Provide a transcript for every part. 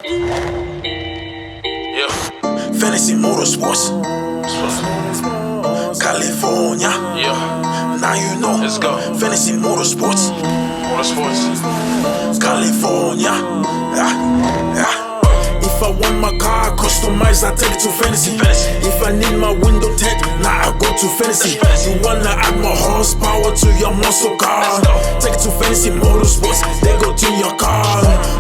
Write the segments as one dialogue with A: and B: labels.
A: Yeah.
B: Fantasy Motorsports, California.
A: Yeah.
B: Now you know.
A: Let's go.
B: Fantasy Motorsports, California. If I want my car customized, I take it to Fantasy. If I need my window tint, now I go to Fantasy. You wanna add more horsepower to your muscle car? Take it to Fantasy Motorsports, they go to your car.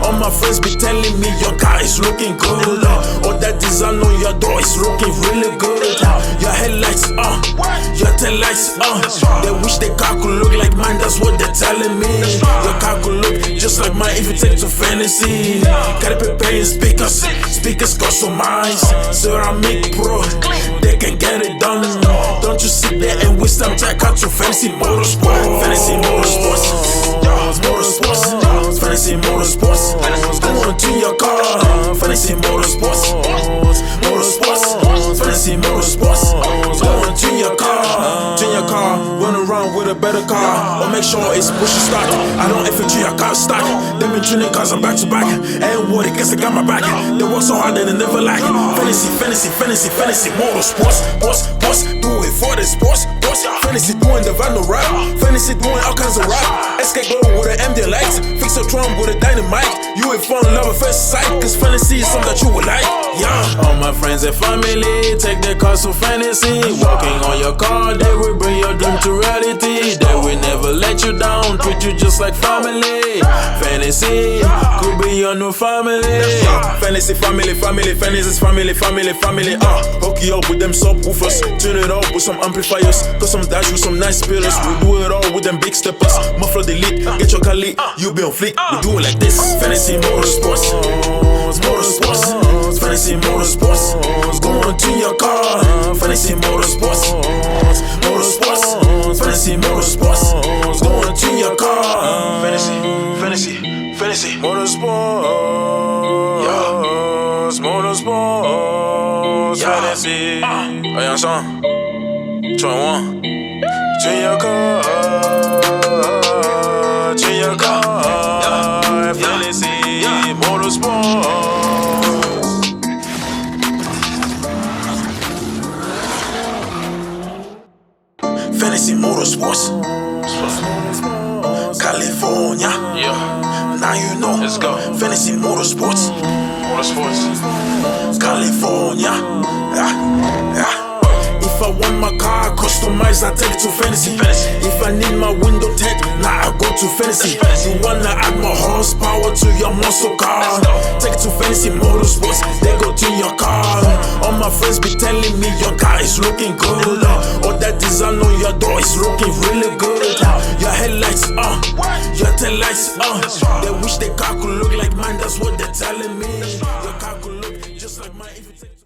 B: All my friends be telling me your car is looking good. All that design on your door is looking really good. Your headlights your taillights they wish their car could look like mine, that's what they're telling me. Your car could look just like mine if you take it to Fantasy. Gotta prepare your speakers customized, ceramic bro, they can get it done. Don't you sit there and waste time, check out your Fantasy Motorsports. Fantasy Motorsports, Fantasy Motorsports, go on to your car. Fantasy Motorsports, Fantasy Motorsports, go on to your car. To your car, run around with a better car, or make sure it's push and start. I don't FHG your car stock. Them been tuning cars are back to back, and what it guess I got my back. They work so hard that they never lack. Fantasy Motorsports, do it for the sports. Fantasy doing the van no rap, Fantasy doing all kinds of rap. Escape glow with an ambient lights, fix your drum with a dynamite. You will fall in love at first sight, cause Fantasy is something that you would like. Yeah. All my friends and family take their cars to Fantasy. Walking on your car, they will bring your dream to reality. They will never let you down, treat you just like family. Fantasy could be your new family. Fantasy family, Fantasy's family. Hook you up with them subwoofers, tune it up with some amplifiers, got some dash with some nice speakers. We do it all with them big steppers. Muffler delete, get your Kali, you be on fleek. We do it like this. Fantasy Motorsports, Fantasy Motorsports, go on to your car. Fantasy Motorsports, Fantasy Motorsports, go on to your car. Fantasy Motorsports,
A: Fantasy. Oh, young song. 21. To your car. Fantasy Motorsports.
B: Fantasy Motorsports, California.
A: Yeah.
B: Now you know.
A: Let's go.
B: Fantasy Motorsports, California. If I want my car customized, I take it to Fantasy. If I need my window tint, now I go to Fantasy. You wanna add more horsepower to your muscle car? Take it to Fantasy Motorsports, they go to your car. All my friends be telling me your car is looking good. All that design on your door is looking really good. Your headlights your taillights they wish their car could look like mine, that's what they're telling me. Your car could look